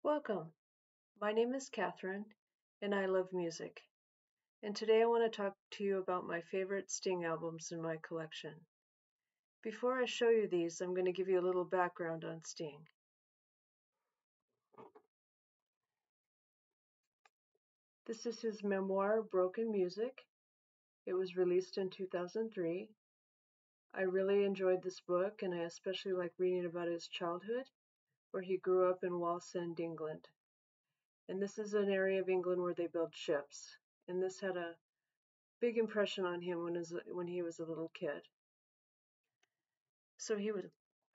Welcome. My name is Catherine, and I love music. And today I want to talk to you about my favorite Sting albums in my collection. Before I show you these, I'm going to give you a little background on Sting. This is his memoir, Broken Music. It was released in 2003. I really enjoyed this book, and I especially like reading about his childhood, where he grew up in Wallsend, England. And this is an area of England where they build ships. And this had a big impression on him when he was a little kid. So he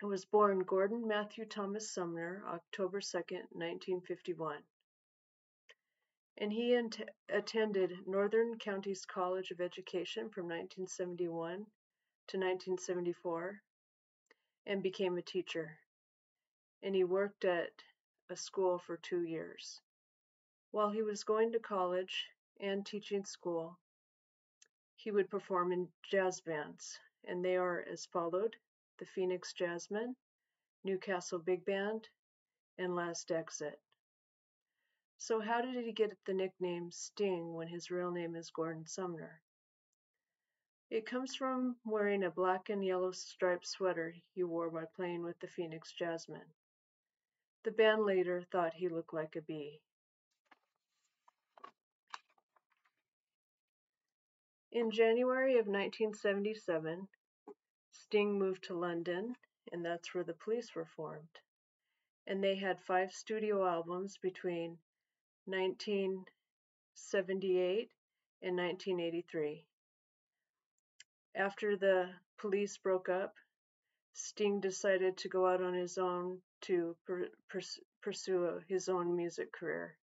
was born Gordon Matthew Thomas Sumner, October 2nd, 1951. And he attended Northern Counties College of Education from 1971 to 1974 and became a teacher. And he worked at a school for 2 years. While he was going to college and teaching school, he would perform in jazz bands, and they are as followed: the Phoenix Jazzmen, Newcastle Big Band, and Last Exit. So how did he get the nickname Sting when his real name is Gordon Sumner? It comes from wearing a black and yellow striped sweater he wore while playing with the Phoenix Jazzmen. The band later thought he looked like a bee. In January of 1977, Sting moved to London, and that's where the Police were formed. And they had 5 studio albums between 1978 and 1983. After the Police broke up, Sting decided to go out on his own to pursue his own music career.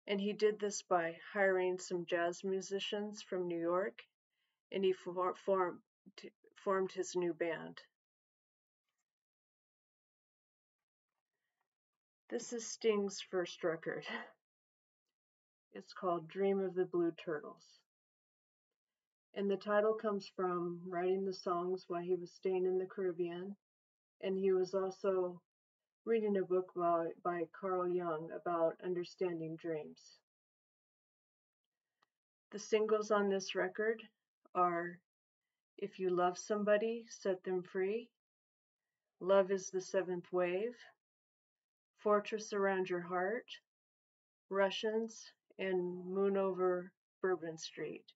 And he did this by hiring some jazz musicians from New York, and he formed his new band. This is Sting's first record. It's called Dream of the Blue Turtles. And the title comes from writing the songs while he was staying in the Caribbean. And he was also reading a book by Carl Jung about understanding dreams. The singles on this record are If You Love Somebody, Set Them Free, Love is the Seventh Wave, Fortress Around Your Heart, Russians, and Moon Over Bourbon Street.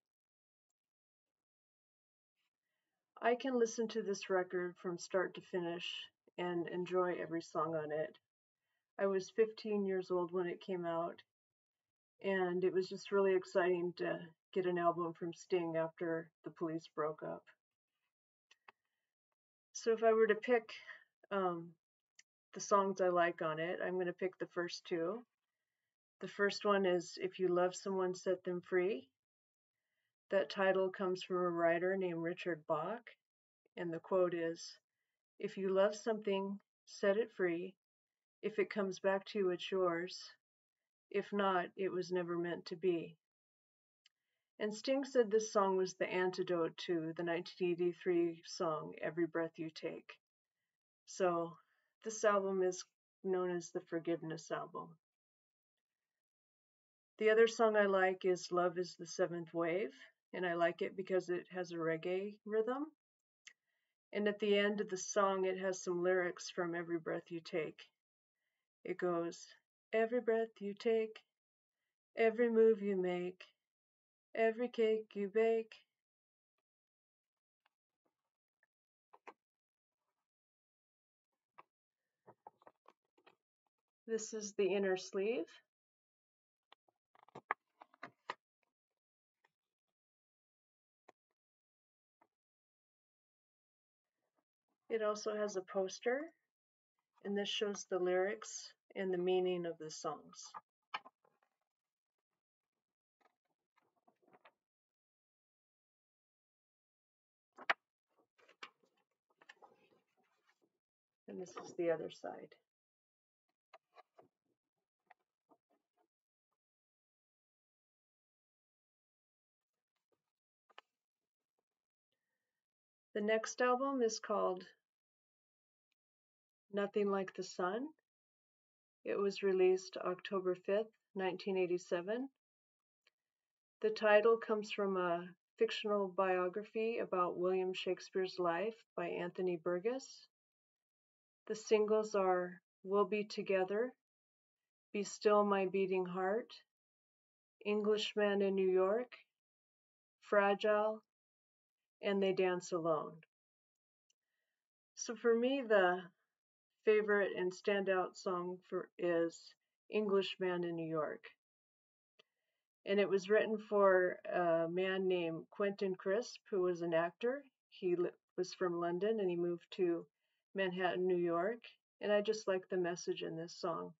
I can listen to this record from start to finish and enjoy every song on it. I was 15 years old when it came out, and it was just really exciting to get an album from Sting after the Police broke up. So if I were to pick the songs I like on it, I'm going to pick the first 2. The first one is If You Love Someone, Set Them Free. That title comes from a writer named Richard Bach, and the quote is, "If you love something, set it free. If it comes back to you, it's yours. If not, it was never meant to be." And Sting said this song was the antidote to the 1983 song Every Breath You Take. So this album is known as the Forgiveness album. The other song I like is Love is the Seventh Wave, and I like it because it has a reggae rhythm. And at the end of the song, it has some lyrics from Every Breath You Take. It goes, "Every breath you take, every move you make, every cake you bake." This is the inner sleeve. It also has a poster, and this shows the lyrics and the meaning of the songs. And this is the other side. The next album is called Nothing Like the Sun. It was released October 5th, 1987. The title comes from a fictional biography about William Shakespeare's life by Anthony Burgess. The singles are We'll Be Together, Be Still My Beating Heart, Englishman in New York, Fragile, and They Dance Alone. So for me, the favorite and standout song is Englishman in New York. And it was written for a man named Quentin Crisp, who was an actor. He was from London and he moved to Manhattan, New York. And I just like the message in this song.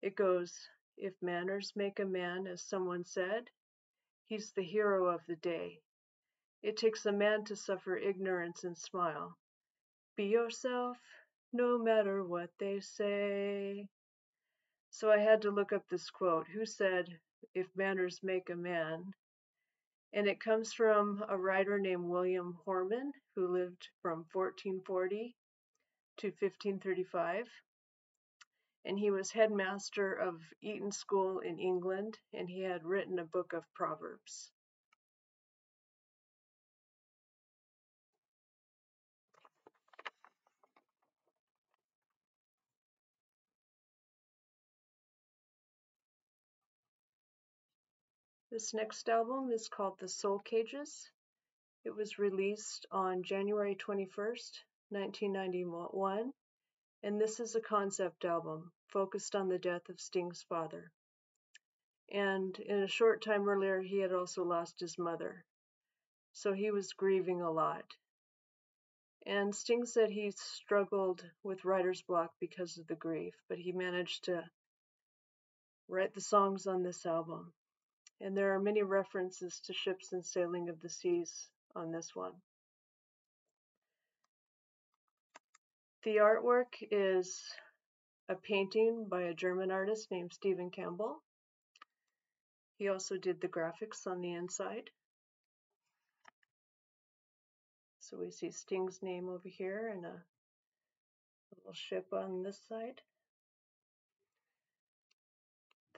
It goes, if manners make a man, as someone said, he's the hero of the day. It takes a man to suffer ignorance and smile. Be yourself, no matter what they say. So I had to look up this quote. Who said, if manners make a man? And it comes from a writer named William Horman, who lived from 1440 to 1535. And he was headmaster of Eton School in England, and he had written a book of Proverbs. This next album is called The Soul Cages. It was released on January 21st, 1991, and this is a concept album focused on the death of Sting's father. And in a short time earlier, he had also lost his mother, so he was grieving a lot. And Sting said he struggled with writer's block because of the grief, but he managed to write the songs on this album. And there are many references to ships and sailing of the seas on this one. The artwork is a painting by a German artist named Stephen Campbell. He also did the graphics on the inside. So we see Sting's name over here and a little ship on this side.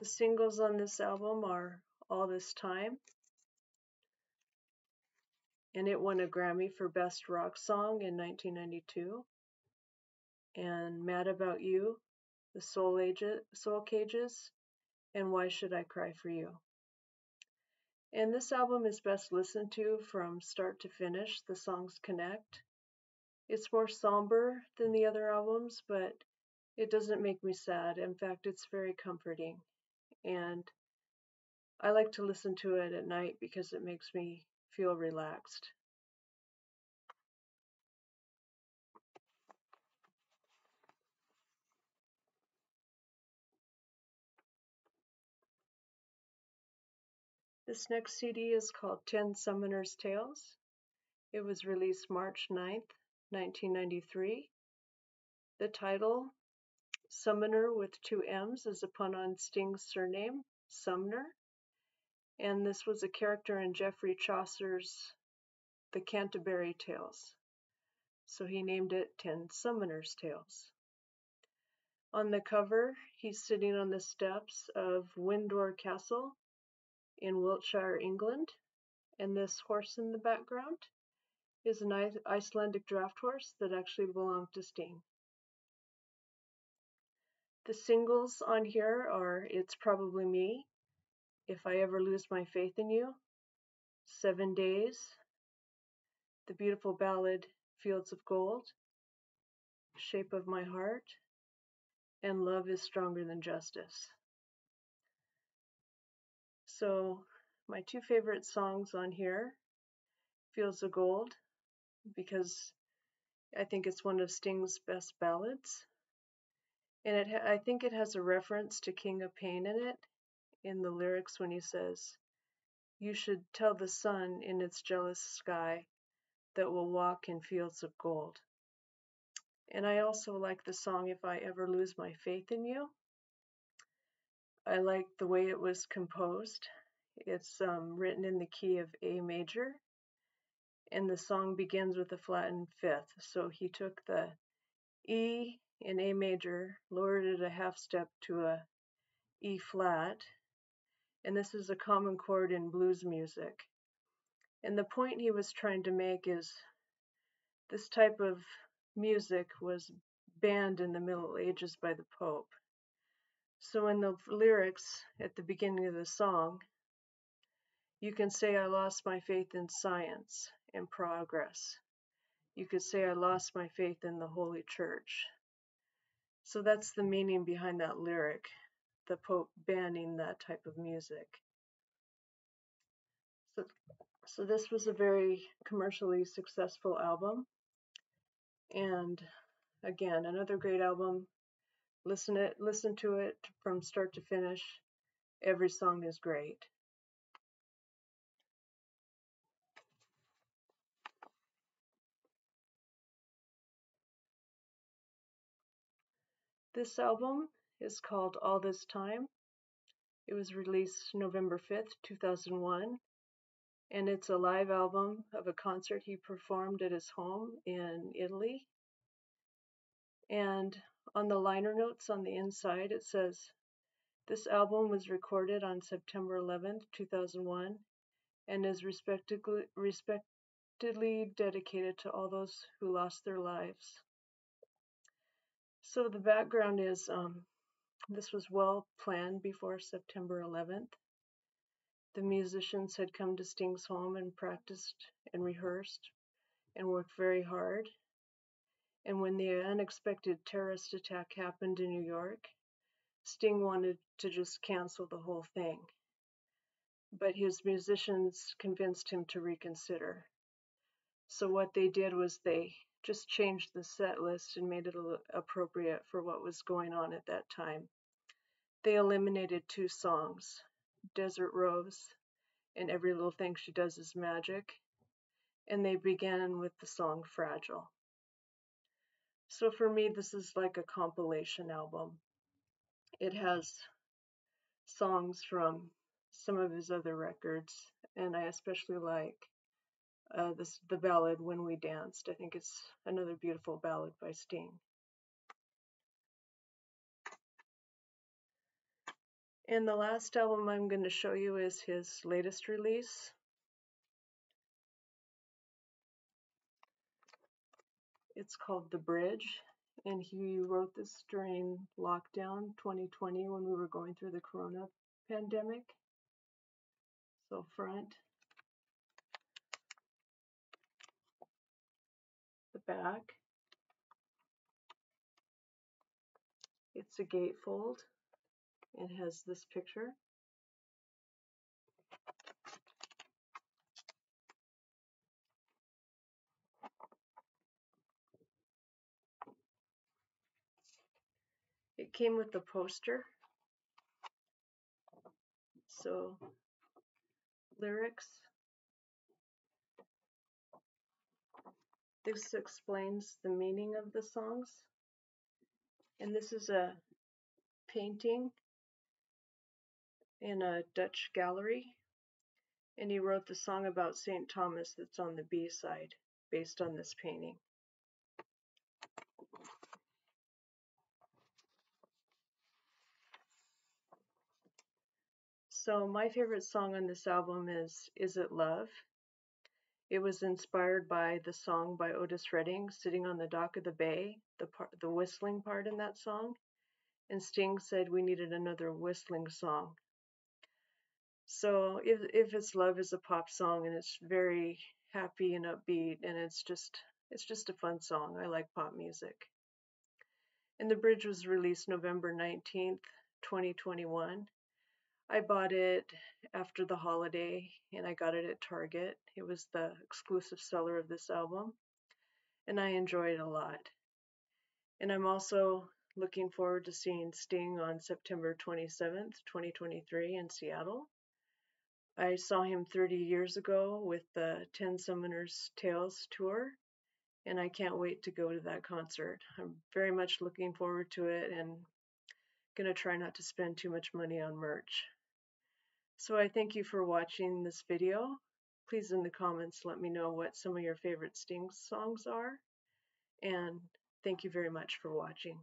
The singles on this album are All This Time, and it won a Grammy for Best Rock Song in 1992. And Mad About You, The Soul Cages, and Why Should I Cry for You. And this album is best listened to from start to finish. The songs connect. It's more somber than the other albums, but it doesn't make me sad. In fact, it's very comforting. And I like to listen to it at night because it makes me feel relaxed. This next CD is called 10 Summoner's Tales. It was released March 9th, 1993. The title, Summoner with two M's, is a pun on Sting's surname, Sumner. And this was a character in Geoffrey Chaucer's The Canterbury Tales. So he named it 10 Summoner's Tales. On the cover, he's sitting on the steps of Windsor Castle in Wiltshire, England. And this horse in the background is an Icelandic draft horse that actually belonged to Sting. The singles on here are It's Probably Me, If I Ever Lose My Faith in You, 7 Days, the beautiful ballad Fields of Gold, Shape of My Heart, and Love is Stronger Than Justice. So my two favorite songs on here, Fields of Gold, because I think it's one of Sting's best ballads. And I think it has a reference to King of Pain in it, in the lyrics when he says, you should tell the sun in its jealous sky that we'll walk in fields of gold. And I also like the song If I Ever Lose My Faith in You. I like the way it was composed. It's written in the key of A major, and the song begins with a flattened fifth. So he took the E, in A major, lowered it a half step to a E flat, and this is a common chord in blues music. And the point he was trying to make is this type of music was banned in the Middle Ages by the Pope. So in the lyrics at the beginning of the song, you can say I lost my faith in science and progress. You could say I lost my faith in the Holy Church. So that's the meaning behind that lyric, the Pope banning that type of music. So this was a very commercially successful album. And again, another great album. Listen to it from start to finish. Every song is great. This album is called All This Time. It was released November 5th, 2001, and it's a live album of a concert he performed at his home in Italy. And on the liner notes on the inside, it says, this album was recorded on September 11th, 2001, and is respectedly dedicated to all those who lost their lives. So the background is this was well planned before September 11th. The musicians had come to Sting's home and practiced and rehearsed and worked very hard. And when the unexpected terrorist attack happened in New York, Sting wanted to just cancel the whole thing. But his musicians convinced him to reconsider. So what they did was they just changed the set list and made it appropriate for what was going on at that time. They eliminated 2 songs, Desert Rose and Every Little Thing She Does Is Magic, and they began with the song Fragile. So for me, this is like a compilation album. It has songs from some of his other records, and I especially like the ballad When We Danced. I think it's another beautiful ballad by Sting. And the last album I'm going to show you is his latest release. It's called The Bridge, and he wrote this during lockdown 2020 when we were going through the corona pandemic. So front, the back, it's a gatefold. It has this picture. It came with the poster. So lyrics. This explains the meaning of the songs. And this is a painting in a Dutch gallery. And he wrote the song about St. Thomas that's on the B side, based on this painting. So my favorite song on this album is It Love? It was inspired by the song by Otis Redding, Sitting on the Dock of the Bay, the whistling part in that song. And Sting said we needed another whistling song. So if It's Love is a pop song, and it's very happy and upbeat, and it's just a fun song. I like pop music. And The Bridge was released November 19th, 2021. I bought it after the holiday, and I got it at Target. It was the exclusive seller of this album, and I enjoy it a lot. And I'm also looking forward to seeing Sting on September 27th, 2023 in Seattle. I saw him 30 years ago with the 10 Summoners Tales tour, and I can't wait to go to that concert. I'm very much looking forward to it and gonna try not to spend too much money on merch. So I thank you for watching this video. Please in the comments let me know what some of your favorite Sting songs are, and Thank you very much for watching.